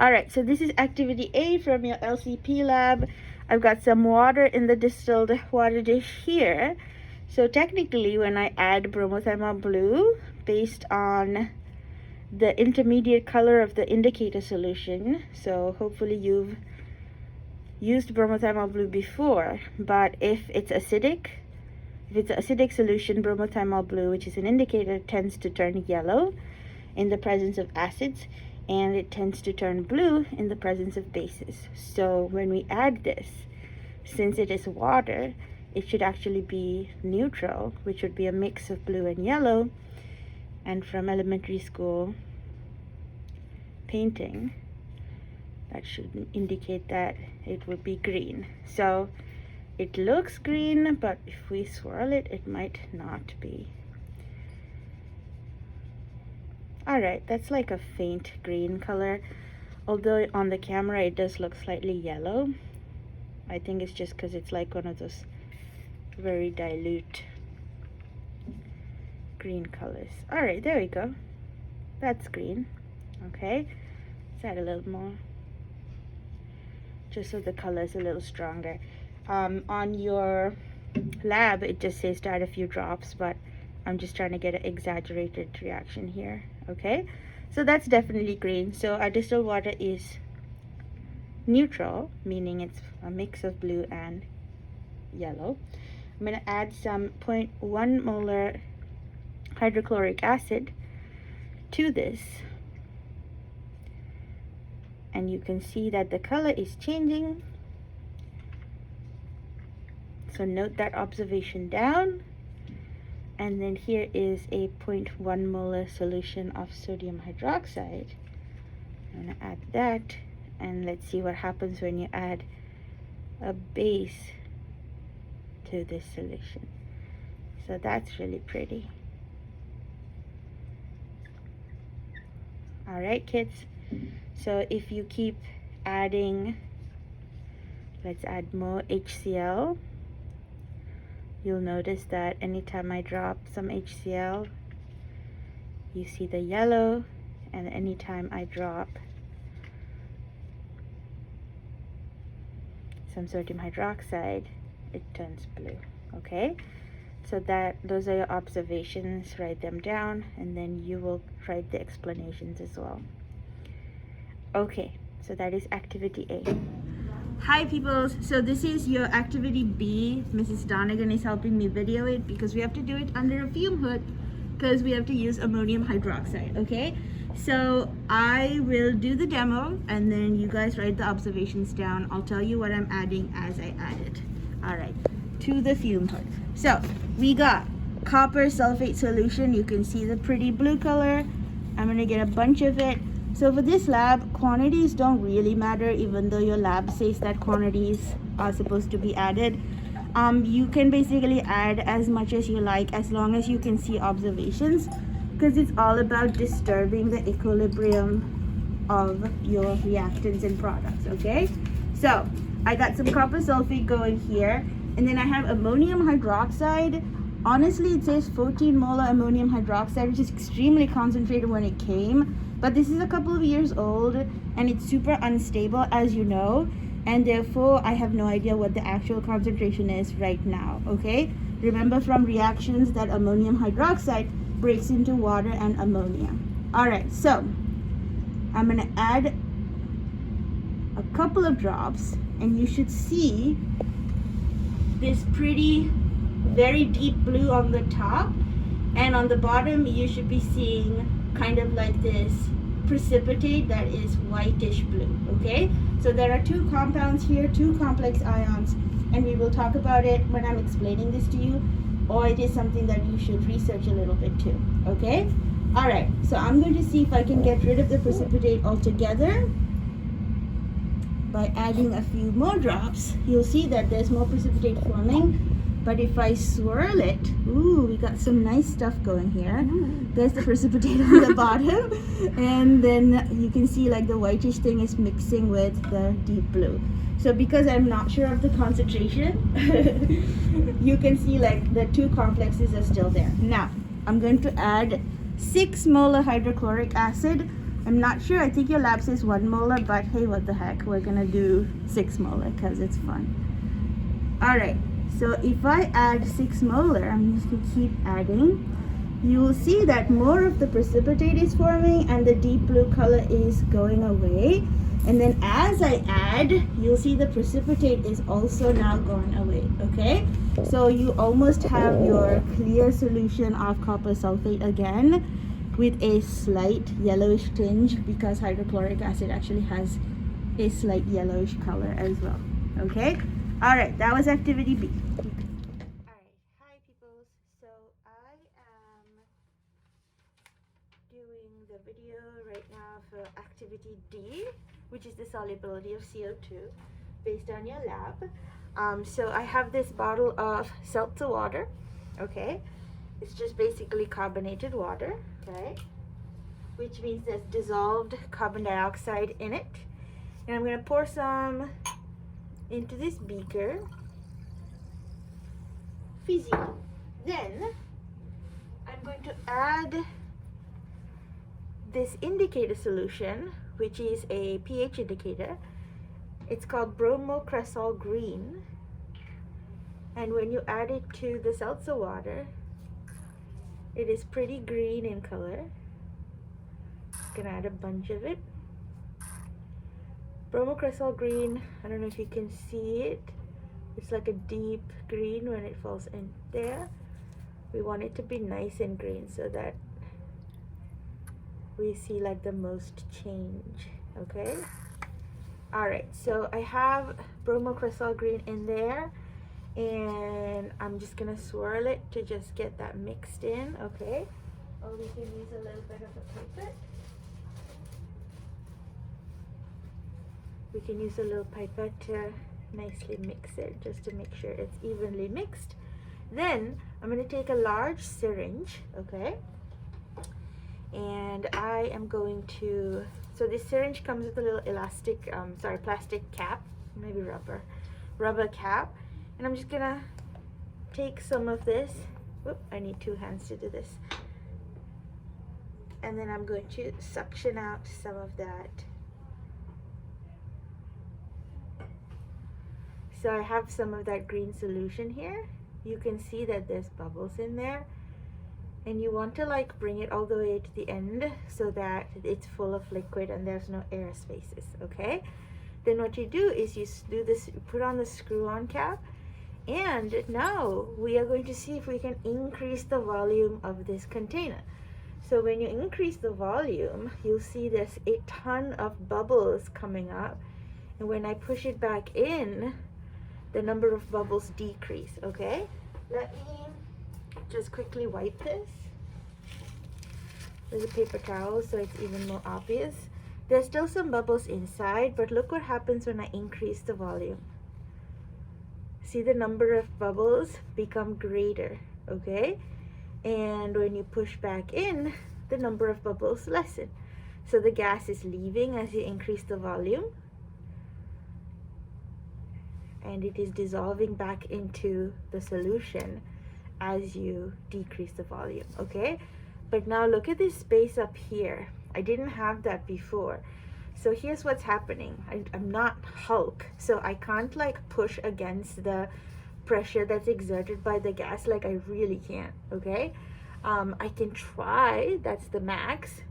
Alright, so this is activity A from your LCP lab. I've got some water in the distilled water dish here. So technically, when I add bromothiamine blue based on the intermediate color of the indicator solution, so hopefully you've used bromothiamine blue before, but if it's acidic solution, bromothiamine blue, which is an indicator, tends to turn yellow in the presence of acids, and it tends to turn blue in the presence of bases. So when we add this, since it is water, it should actually be neutral, which would be a mix of blue and yellow. And from elementary school painting, that should indicate that it would be green. So it looks green, but if we swirl it, it might not be. Alright, that's like a faint green color, although on the camera it does look slightly yellow. I think it's just because it's like one of those very dilute green colors. Alright, there we go. That's green. Okay, let's add a little more, just so the color is a little stronger. On your lab, it just says to add a few drops, but I'm just trying to get an exaggerated reaction here. Okay, so that's definitely green. So our distilled water is neutral, meaning it's a mix of blue and yellow. I'm going to add some 0.1 molar hydrochloric acid to this, and you can see that the color is changing. So note that observation down. And then here is a 0.1 molar solution of sodium hydroxide. I'm going to add that, and let's see what happens when you add a base to this solution. So that's really pretty. Alright kids, so if you keep adding, let's add more HCl. You'll notice that anytime I drop some HCl, you see the yellow, and anytime I drop some sodium hydroxide, it turns blue. Okay, so those are your observations. Write them down, and then you will write the explanations as well. Okay, so that is activity A. Hi peoples, so this is your activity B. Mrs. Donegan is helping me video it because we have to do it under a fume hood because we have to use ammonium hydroxide. Okay, so I will do the demo and then you guys write the observations down. I'll tell you what I'm adding as I add it. Alright, to the fume hood. So we got copper sulfate solution. You can see the pretty blue color. I'm gonna get a bunch of it. So for this lab, quantities don't really matter, even though your lab says that quantities are supposed to be added. You can basically add as much as you like as long as you can see observations, because it's all about disturbing the equilibrium of your reactants and products. Okay, so I got some copper sulfate going here, and then I have ammonium hydroxide. Honestly, it says 14 molar ammonium hydroxide, which is extremely concentrated when it came. But this is a couple of years old and it's super unstable, as you know, and therefore I have no idea what the actual concentration is right now. Okay, remember from reactions that ammonium hydroxide breaks into water and ammonia. Alright, so I'm gonna add a couple of drops, and you should see this pretty very deep blue on the top, and on the bottom you should be seeing kind of like this precipitate that is whitish blue. Okay, so there are two compounds here, two complex ions, and we will talk about it when I'm explaining this to you, or it is something that you should research a little bit too. Okay, alright, so I'm going to see if I can get rid of the precipitate altogether by adding a few more drops. You'll see that there's more precipitate forming. But if I swirl it, ooh, we got some nice stuff going here. There's the precipitate on the bottom, and then you can see like the whitish thing is mixing with the deep blue. So because I'm not sure of the concentration, you can see like the two complexes are still there. Now, I'm going to add 6 molar hydrochloric acid. I'm not sure. I think your lab says 1 molar, but hey, what the heck? We're gonna do 6 molar because it's fun. Alright, so if I add 6 molar, I'm just gonna keep adding. You will see that more of the precipitate is forming and the deep blue color is going away. And then as I add, you'll see the precipitate is also now going away, okay? So you almost have your clear solution of copper sulfate again with a slight yellowish tinge, because hydrochloric acid actually has a slight yellowish color as well, okay? All right, that was activity B. All right, hi peoples. So I am doing the video right now for activity D, which is the solubility of CO2 based on your lab. So I have this bottle of seltzer water, okay? It's just basically carbonated water, okay? Which means there's dissolved carbon dioxide in it. And I'm gonna pour some into this beaker. Fizzy. Then I'm going to add this indicator solution, which is a pH indicator. It's called bromocresol green. And when you add it to the seltzer water, it is pretty green in color. Gonna add a bunch of it. Bromocresol green, I don't know if you can see it. It's like a deep green when it falls in there. We want it to be nice and green so that we see like the most change, okay? All right, so I have bromocresol green in there, and I'm just gonna swirl it to just get that mixed in, okay? Or we can use a little bit of a pipette. We can use a little pipette to nicely mix it, just to make sure it's evenly mixed. Then I'm going to take a large syringe, okay? And I am going to, so this syringe comes with a little elastic, plastic cap, maybe rubber cap. And I'm just going to take some of this. Whoop, I need 2 hands to do this. And then I'm going to suction out some of that. So I have some of that green solution here. You can see that there's bubbles in there. And you want to like bring it all the way to the end so that it's full of liquid and there's no air spaces, okay? Then what you do is you do this, you put on the screw-on cap, and now we are going to see if we can increase the volume of this container. So when you increase the volume, you'll see there's a ton of bubbles coming up. And when I push it back in, the number of bubbles decrease, okay? Let me just quickly wipe this with a paper towel so it's even more obvious. There's still some bubbles inside, but look what happens when I increase the volume. See, the number of bubbles become greater, okay? And when you push back in, the number of bubbles lessen. So the gas is leaving as you increase the volume, and it is dissolving back into the solution as you decrease the volume, okay? But now look at this space up here. I didn't have that before. So here's what's happening. I'm not Hulk, so I can't like push against the pressure that's exerted by the gas like I really can't, okay? I can try, that's the max,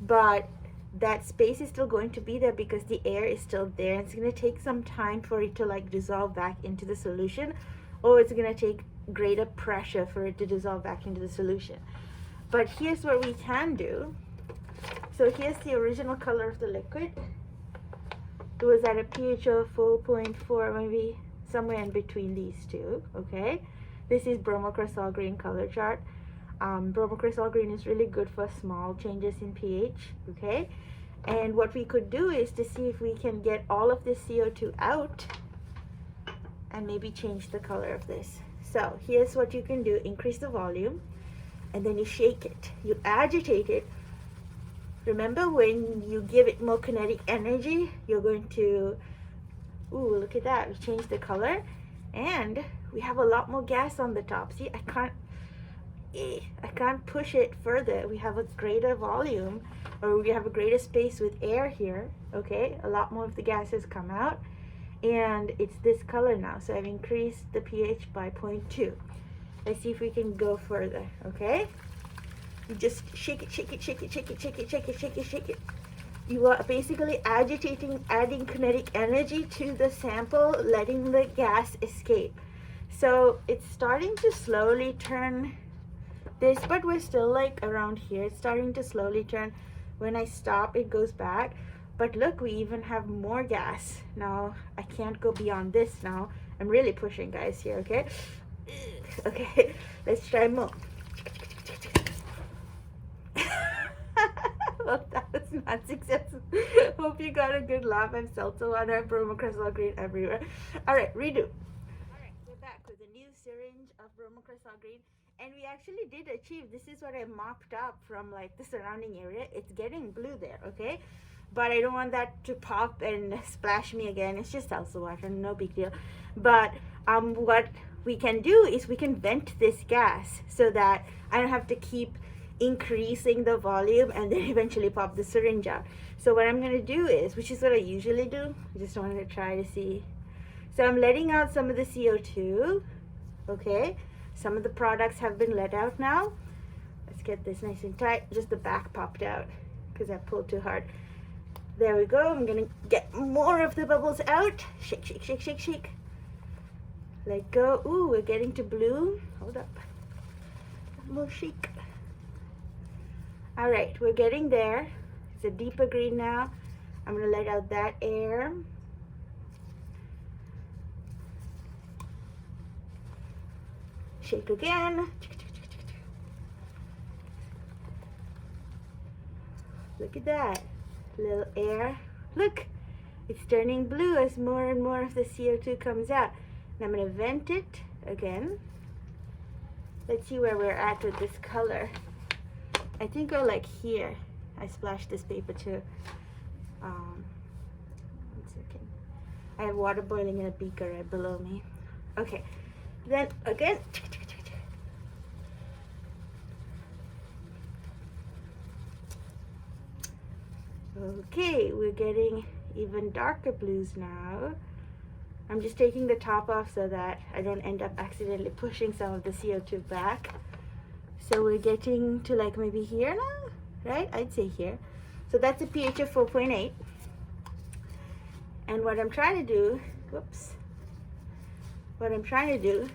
but that space is still going to be there because the air is still there. It's going to take some time for it to like dissolve back into the solution, or it's going to take greater pressure for it to dissolve back into the solution. But here's what we can do. So here's the original color of the liquid. It was at a pH of 4.4, maybe somewhere in between these two, okay? This is bromocresol green color chart. Bromocresol green is really good for small changes in pH, okay? And what we could do is to see if we can get all of this CO2 out and maybe change the color of this. So here's what you can do. Increase the volume, and then you shake it. You agitate it. Remember, when you give it more kinetic energy, you're going to, ooh, look at that. We changed the color, and we have a lot more gas on the top. See, I can't, I can't push it further. We have a greater volume, or we have a greater space with air here, okay? A lot more of the gases come out, and it's this color now. So I've increased the pH by 0.2. Let's see if we can go further, okay? You just shake it, shake it, shake it, shake it, shake it, shake it, shake it, shake it. You are basically agitating, adding kinetic energy to the sample, letting the gas escape. So it's starting to slowly turn this, but we're still like around here. It's starting to slowly turn. When I stop, it goes back. But look, we even have more gas. Now, I can't go beyond this now. I'm really pushing, guys, here, okay? Okay, let's try more. Well, that was not successful. Hope you got a good laugh. I'm seltzer water, bromocresol green everywhere. All right, redo. All right, we're back with a new syringe of bromocresol green, and we actually did achieve. This is what I mopped up from like the surrounding area. It's getting blue there, okay? But I don't want that to pop and splash me again. It's just seltzer water, no big deal. But what we can do is we can vent this gas so that I don't have to keep increasing the volume and then eventually pop the syringe out. So what I'm going to do is, which is what I usually do, I just wanted to try to see. So I'm letting out some of the CO2, okay? Some of the products have been let out now. Let's get this nice and tight. Just the back popped out because I pulled too hard. There we go. I'm going to get more of the bubbles out. Shake, shake, shake, shake, shake. Let go. Ooh, we're getting to blue. Hold up. More shake. All right, we're getting there. It's a deeper green now. I'm going to let out that air. Shake again. Look at that. Little air. Look, it's turning blue as more and more of the CO2 comes out. And I'm going to vent it again. Let's see where we're at with this color. I think we're like here. I splashed this paper too. 1 second. I have water boiling in a beaker right below me. Okay. Then again. Okay, we're getting even darker blues now. I'm just taking the top off so that I don't end up accidentally pushing some of the CO2 back. So we're getting to like maybe here now, right? I'd say here. So that's a pH of 4.8. And what I'm trying to do, whoops. What I'm trying to do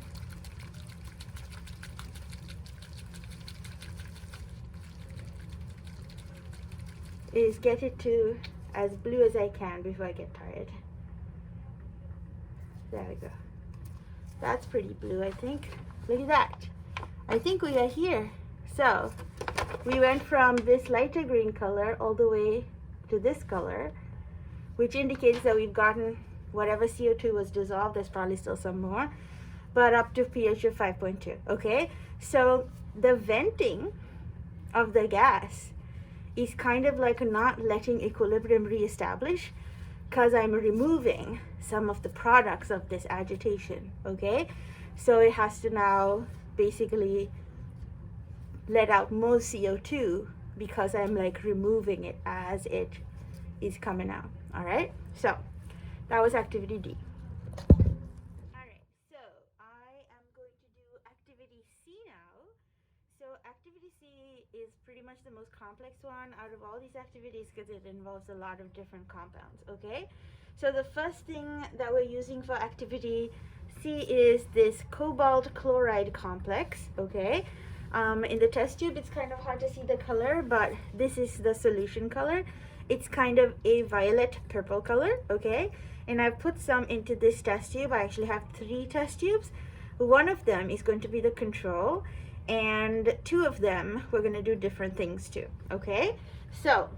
is get it to as blue as I can before I get tired. There we go. That's pretty blue, I think. Look at that. I think we are here. So we went from this lighter green color all the way to this color, which indicates that we've gotten whatever CO2 was dissolved. There's probably still some more, but up to pH of 5.2. Okay, so the venting of the gas is kind of like not letting equilibrium reestablish, because I'm removing some of the products of this agitation. Okay, so it has to now basically let out more CO2 because I'm like removing it as it is coming out. All right, so that was activity D. All right, so I am going to do activity C now. So activity C is pretty much the most complex one out of all these activities because it involves a lot of different compounds. Okay, so the first thing that we're using for activity C is this cobalt chloride complex. Okay, in the test tube it's kind of hard to see the color, but this is the solution color. It's kind of a violet purple color. Okay, and I've put some into this test tube. I actually have 3 test tubes. One of them is going to be the control, and 2 of them we're going to do different things to. Okay, so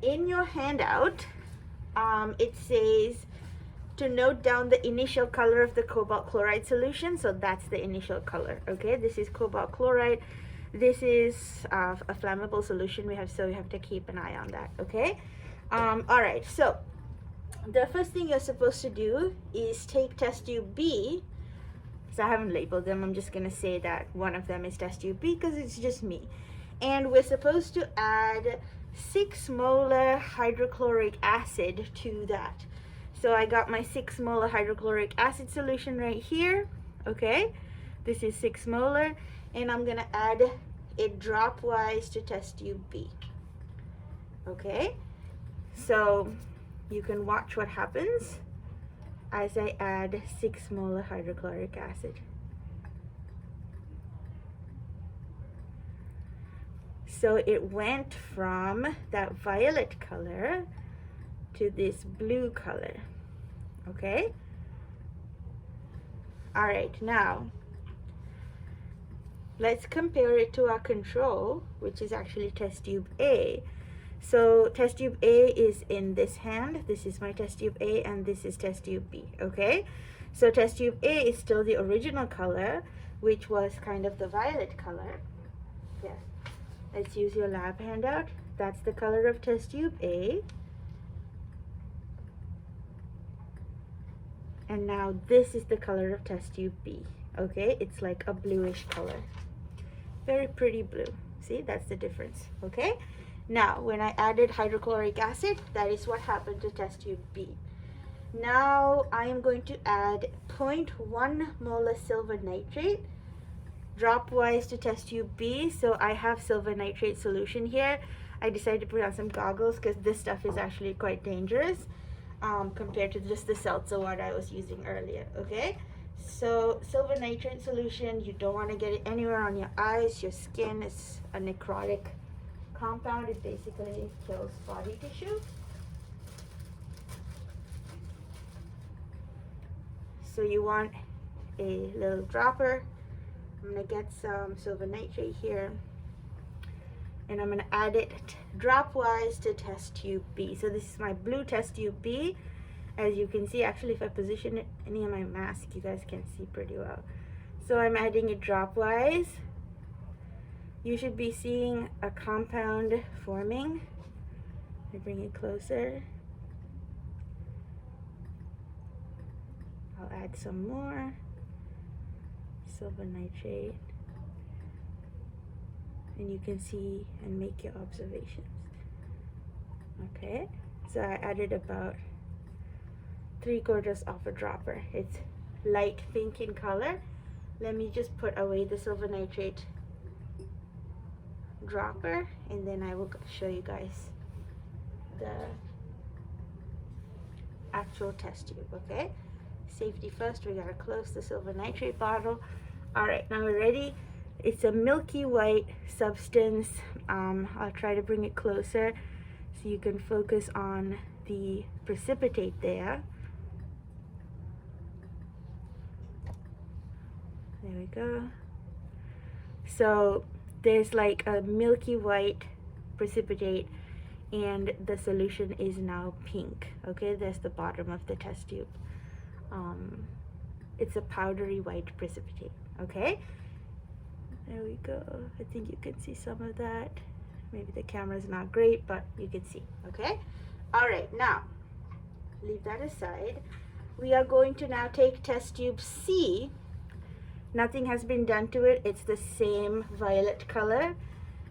in your handout it says to note down the initial color of the cobalt chloride solution. So that's the initial color. Okay, this is cobalt chloride. This is a flammable solution we have, so we have to keep an eye on that. Okay, all right, so the first thing you're supposed to do is take test tube B. So I haven't labeled them. I'm just gonna say that one of them is test tube B because it's just me. And we're supposed to add 6 molar hydrochloric acid to that. So I got my 6 molar hydrochloric acid solution right here. Okay, this is 6 molar, and I'm gonna add it dropwise to test tube B. Okay, so you can watch what happens as I add 6 molar hydrochloric acid. So it went from that violet color to this blue color. Okay? All right, now let's compare it to our control, which is actually test tube A. So test tube A is in this hand. This is my test tube A, and this is test tube B. Okay? So test tube A is still the original color, which was kind of the violet color. Yeah. Let's use your lab handout. That's the color of test tube A. And now this is the color of test tube B. Okay, it's like a bluish color. Very pretty blue. See, that's the difference. Okay, now when I added hydrochloric acid, that is what happened to test tube B. Now I am going to add 0.1 molar silver nitrate dropwise to test tube B. So I have silver nitrate solution here. I decided to put on some goggles because this stuff is actually quite dangerous compared to just the seltzer water I was using earlier. Okay, so silver nitrate solution, you don't want to get it anywhere on your eyes, your skin. Is a necrotic compound. It basically kills body tissue. So you want a little dropper. I'm going to get some silver nitrate here, and I'm going to add it dropwise to test tube B. So this is my blue test tube B. As you can see, actually if I position it near my mask, you guys can see pretty well. So I'm adding it dropwise. You should be seeing a compound forming. Let me bring it closer. I'll add some more silver nitrate, and you can see and make your observations. Okay, so I added about 3/4 of a dropper. It's light pink in color. Let me just put away the silver nitrate dropper, and then I will show you guys the actual test tube. Okay, safety first. We gotta close the silver nitrate bottle. All right, now we're ready. It's a milky white substance. I'll try to bring it closer so you can focus on the precipitate there. There we go. So there's like a milky white precipitate, and the solution is now pink. Okay, there's the bottom of the test tube. It's a powdery white precipitate. Okay, there we go. I think you can see some of that. Maybe the camera's not great, but you can see. Okay, all right, now leave that aside. We are going to now take test tube C. Nothing has been done to it. It's the same violet color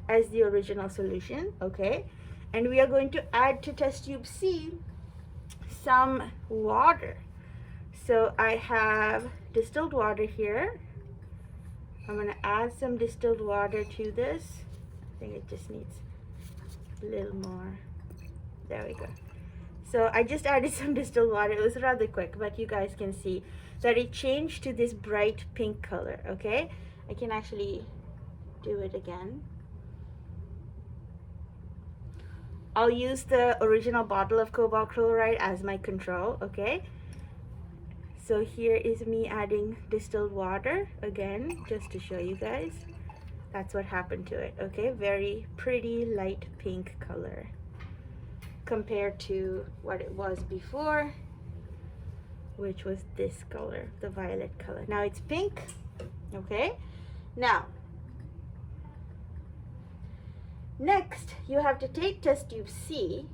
as the original solution. Okay, and we are going to add to test tube C some water. So I have distilled water here. I'm going to add some distilled water to this. I think it just needs a little more. There we go. So I just added some distilled water. It was rather quick, but you guys can see that it changed to this bright pink color. Okay, I can actually do it again. I'll use the original bottle of cobalt chloride as my control. Okay, so here is me adding distilled water again, just to show you guys. That's what happened to it. Okay, very pretty light pink color compared to what it was before, which was this color, the violet color. Now it's pink. Okay, now next you have to take test tube C,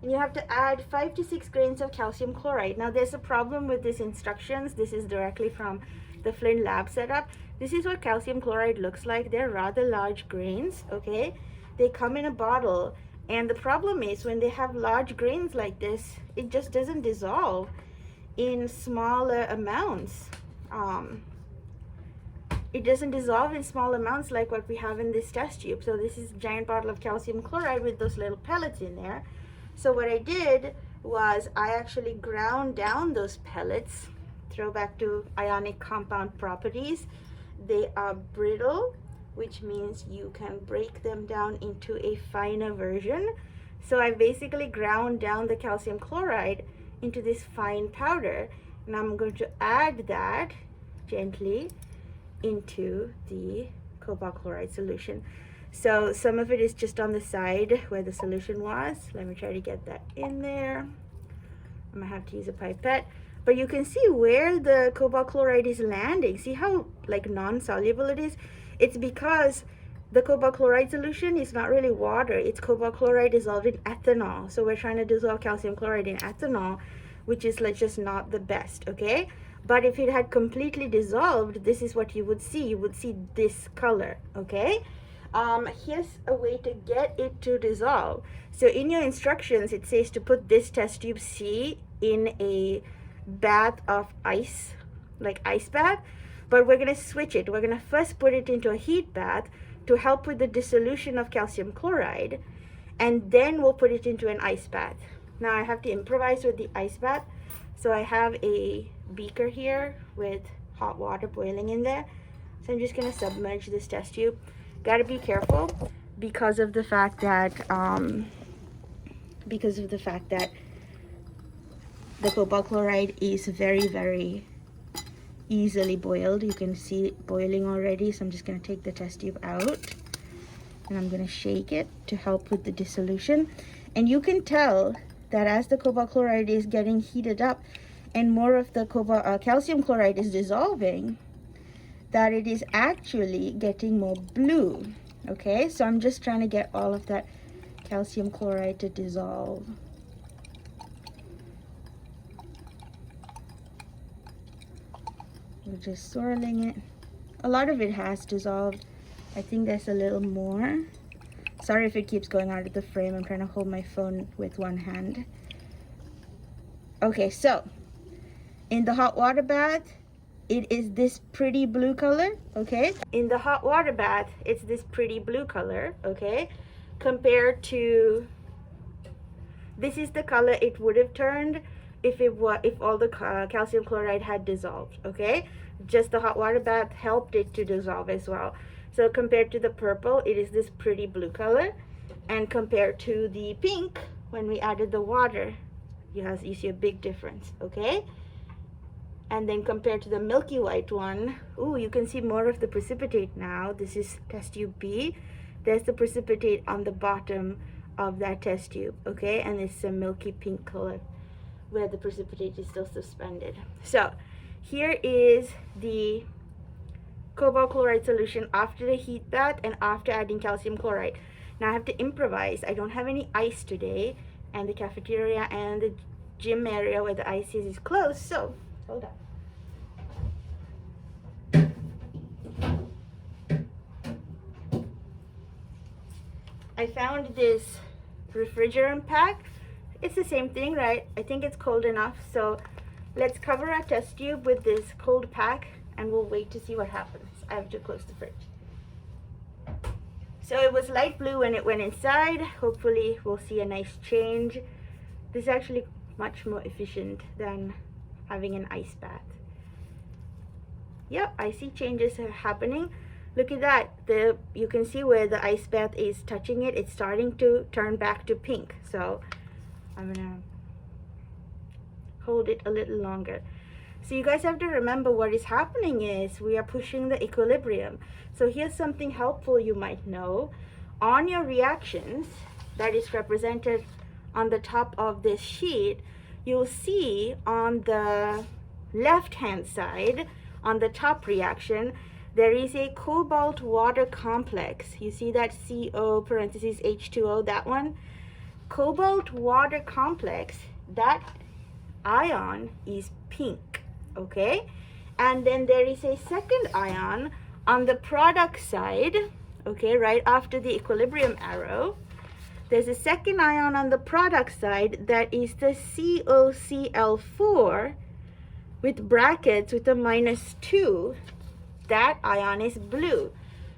and you have to add 5 to 6 grains of calcium chloride. Now there's a problem with these instructions. This is directly from the Flint lab setup, this is what calcium chloride looks like. They're rather large grains, okay? They come in a bottle, and the problem is when they have large grains like this, it just doesn't dissolve in smaller amounts. It doesn't dissolve in small amounts like what we have in this test tube. So this is a giant bottle of calcium chloride with those little pellets in there. So what I did was I actually ground down those pellets. Throw back to ionic compound properties. They are brittle, which means you can break them down into a finer version. So I basically ground down the calcium chloride into this fine powder, and I'm going to add that gently into the cobalt chloride solution. So some of it is just on the side where the solution was. Let me try to get that in there. I'm gonna have to use a pipette, but you can see where the cobalt chloride is landing. See how like non-soluble it is? It's because the cobalt chloride solution is not really water, it's cobalt chloride dissolved in ethanol. So we're trying to dissolve calcium chloride in ethanol, which is like just not the best, okay? But if it had completely dissolved, this is what you would see. You would see this color, okay? Here's a way to get it to dissolve. So in your instructions, it says to put this test tube C in a bath of ice, like ice bath. But we're gonna switch it. We're gonna first put it into a heat bath to help with the dissolution of calcium chloride, and then we'll put it into an ice bath. Now I have to improvise with the ice bath. So I have a beaker here with hot water boiling in there. So I'm just gonna submerge this test tube. Gotta be careful because of the fact that the cobalt chloride is very, very easily boiled. You can see it boiling already. So I'm just gonna take the test tube out and I'm gonna shake it to help with the dissolution. And you can tell that as the cobalt chloride is getting heated up and more of the calcium chloride is dissolving, that it is actually getting more blue. Okay, so I'm just trying to get all of that calcium chloride to dissolve. We're just swirling it. A lot of it has dissolved. I think there's a little more. Sorry if it keeps going out of the frame. I'm trying to hold my phone with one hand. Okay, so in the hot water bath, it is this pretty blue color, okay? In the hot water bath, it's this pretty blue color, okay? Compared to, this is the color it would have turned if all the calcium chloride had dissolved, okay? Just the hot water bath helped it to dissolve as well. So compared to the purple, it is this pretty blue color. And compared to the pink, when we added the water, you see a big difference, okay? And then compared to the milky white one, ooh, you can see more of the precipitate now. This is test tube B. There's the precipitate on the bottom of that test tube, okay? And it's a milky pink color where the precipitate is still suspended. So here is the cobalt chloride solution after the heat bath and after adding calcium chloride. Now I have to improvise. I don't have any ice today, and the cafeteria and the gym area where the ice is closed, so hold on. I found this refrigerant pack. It's the same thing, right? I think it's cold enough, so let's cover our test tube with this cold pack and we'll wait to see what happens. I have to close the fridge. So it was light blue when it went inside. Hopefully we'll see a nice change. This is actually much more efficient than having an ice bath. Yep, I see changes are happening. Look at that. You can see where the ice bath is touching it. It's starting to turn back to pink. So I'm gonna hold it a little longer. So you guys have to remember what is happening is we are pushing the equilibrium. So here's something helpful you might know. On your reactions that is represented on the top of this sheet, you'll see on the left hand side, on the top reaction, there is a cobalt water complex. You see that CO parentheses H2O, that one? Cobalt water complex, that ion is pink, okay? And then there is a second ion on the product side, okay, right after the equilibrium arrow. There's a second ion on the product side that is the COCl4 with brackets with a -2. That ion is blue.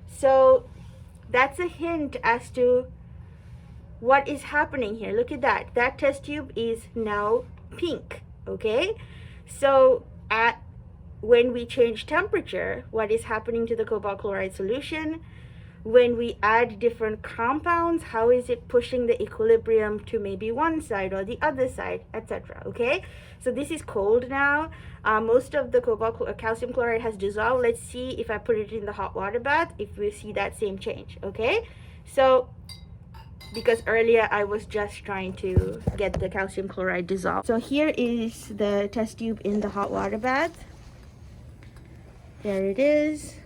So that's a hint as to what is happening here. Look at that. That test tube is now pink, okay? So when we change temperature, what is happening to the cobalt chloride solution? When we add different compounds, how is it pushing the equilibrium to maybe one side or the other side, etc. Okay, so this is cold now. Most of the calcium chloride has dissolved. Let's see if I put it in the hot water bath, if we see that same change. Okay, so because earlier I was just trying to get the calcium chloride dissolved. So here is the test tube in the hot water bath. There it is.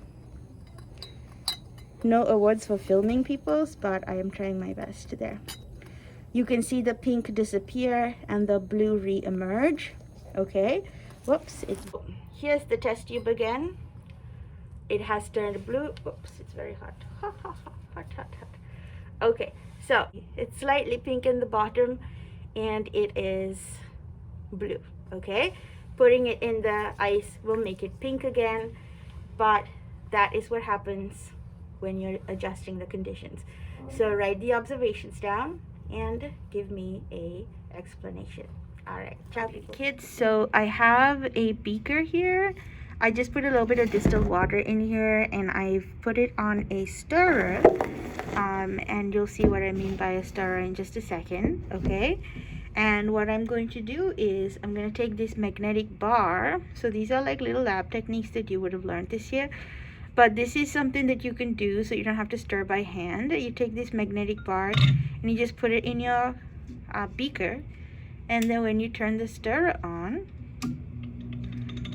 No awards for filming, peoples, but I am trying my best there. You can see the pink disappear and the blue re-emerge. Okay, whoops, here's the test tube again. It has turned blue. Whoops, it's very hot. Hot. Okay, so it's slightly pink in the bottom and it is blue. Okay, putting it in the ice will make it pink again, but that is what happens when you're adjusting the conditions. So write the observations down and give me a explanation. All right, kids, so I have a beaker here. I just put a little bit of distilled water in here and I've put it on a stirrer, and you'll see what I mean by a stirrer in just a second. Okay, and what I'm going to do is I'm going to take this magnetic bar. So these are like little lab techniques that you would have learned this year, but this is something that you can do so you don't have to stir by hand. You take this magnetic bar and you just put it in your beaker, and then when you turn the stirrer on,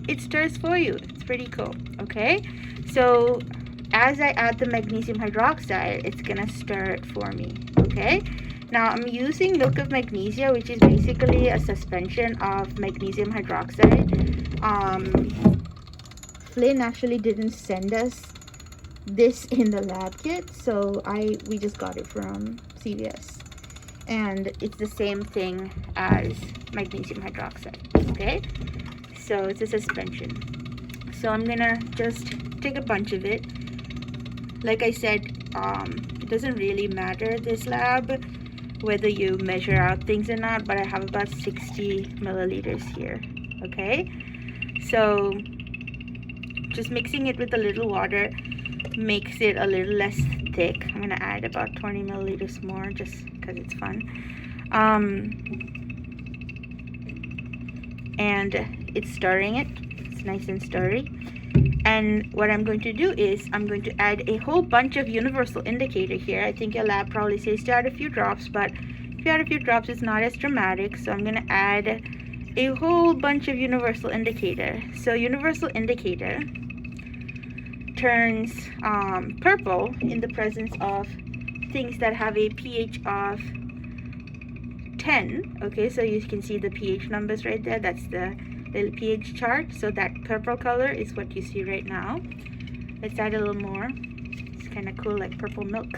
it stirs for you. It's pretty cool. Okay, so as I add the magnesium hydroxide, it's gonna stir it for me. Okay, now I'm using milk of magnesia, which is basically a suspension of magnesium hydroxide. Flynn actually didn't send us this in the lab kit, so we just got it from CVS, and it's the same thing as magnesium hydroxide. Okay, so it's a suspension. So I'm gonna just take a bunch of it. Like I said, it doesn't really matter this lab whether you measure out things or not, but I have about 60 milliliters here. Okay, so just mixing it with a little water makes it a little less thick. I'm gonna add about 20 milliliters more just because it's fun. And it's stirring it. It's nice and stirry. And what I'm going to do is I'm going to add a whole bunch of universal indicator here. I think your lab probably says to add a few drops, but if you add a few drops, it's not as dramatic. So I'm gonna add a whole bunch of universal indicator. So universal indicator turns purple in the presence of things that have a pH of 10. Okay, so you can see the pH numbers right there. That's the little pH chart. So that purple color is what you see right now. Let's add a little more. It's kind of cool, like purple milk.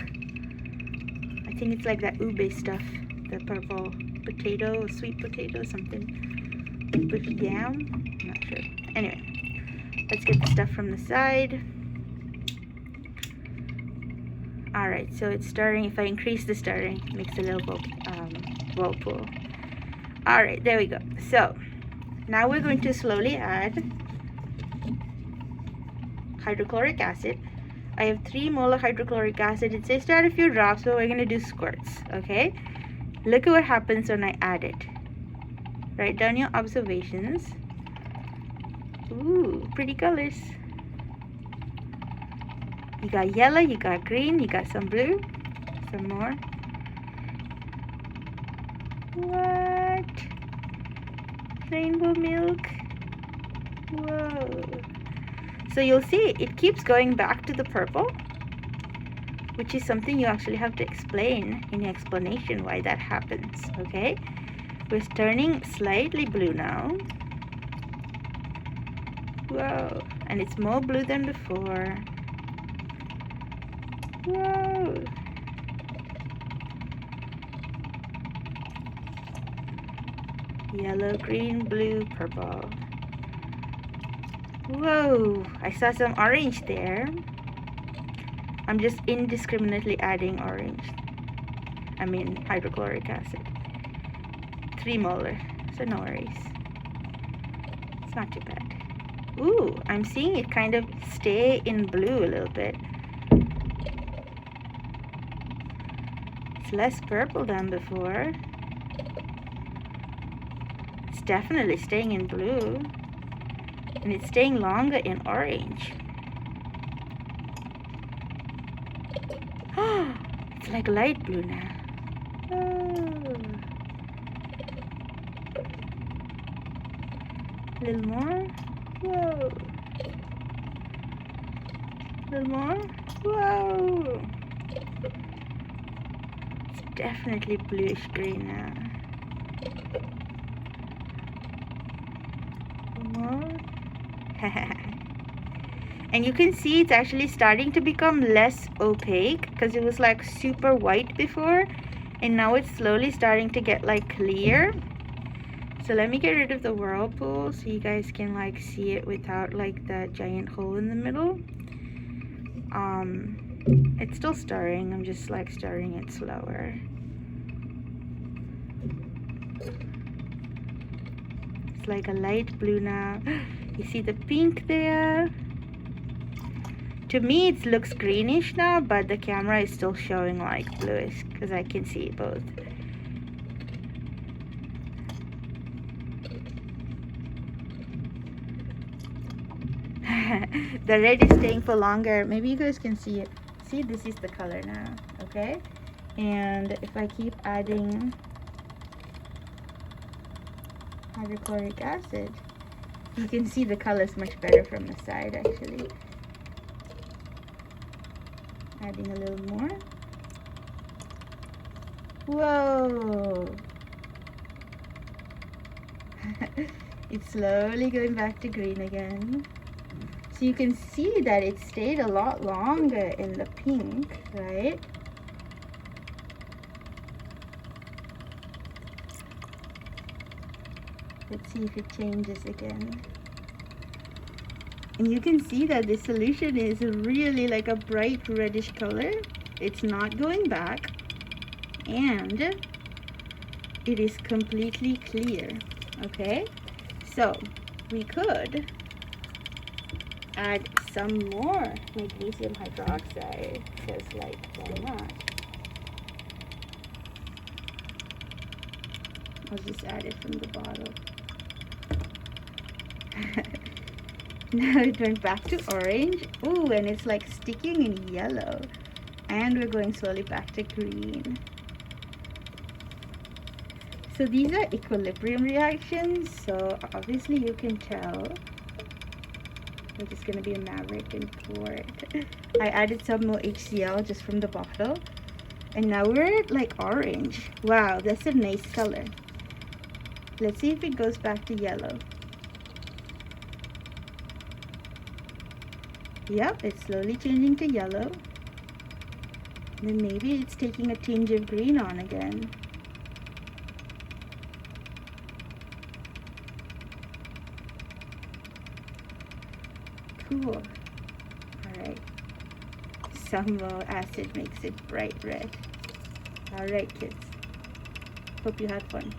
I think it's like that ube stuff, the purple potato, sweet potato, something. Yam, I'm not sure. Anyway, let's get the stuff from the side. All right, so it's stirring. If I increase the stirring, it makes a little whirlpool. All right, there we go. So now we're going to slowly add hydrochloric acid. I have 3 molar hydrochloric acid. It says to add a few drops, but we're going to do squirts. Okay, look at what happens when I add it. Write down your observations. Ooh, pretty colors. You got yellow, you got green, you got some blue, some more. What? Rainbow milk? Whoa. So you'll see it keeps going back to the purple, which is something you actually have to explain in your explanation why that happens. Okay, we're turning slightly blue now. Whoa. And it's more blue than before. Whoa. Yellow, green, blue, purple. Whoa. I saw some orange there. I'm just indiscriminately adding orange. I mean hydrochloric acid. 3 molar. So no worries. It's not too bad. Ooh, I'm seeing it kind of stay in blue a little bit. It's less purple than before. It's definitely staying in blue. And it's staying longer in orange. It's like light blue now. Oh. A little more. Whoa. A little more. Whoa. It's definitely bluish green now. More. And you can see it's actually starting to become less opaque because it was like super white before, and now it's slowly starting to get like clear. So let me get rid of the whirlpool so you guys can like see it without like that giant hole in the middle. It's still stirring. I'm just like stirring it slower. It's like a light blue now. You see the pink there? To me it looks greenish now, but the camera is still showing like bluish because I can see both. The red is staying for longer. Maybe you guys can see it. See, this is the color now, okay? And if I keep adding hydrochloric acid, you can see the colors much better from the side actually. Adding a little more. Whoa! It's slowly going back to green again. So you can see that it stayed a lot longer in the pink, right? Let's see if it changes again. And you can see that the solution is really like a bright reddish color. It's not going back, and it is completely clear. Okay, so we could add some more magnesium hydroxide, because like, why not? I'll just add it from the bottle. Now it went back to orange. Ooh, and it's like sticking in yellow. And we're going slowly back to green. So these are equilibrium reactions, so obviously you can tell. I'm just gonna be a maverick and pour it. I added some more HCl just from the bottle. And now we're at like orange. Wow, that's a nice color. Let's see if it goes back to yellow. Yep, it's slowly changing to yellow. Then maybe it's taking a tinge of green on again. Cool. Alright. Some more acid makes it bright red. Alright kids. Hope you had fun.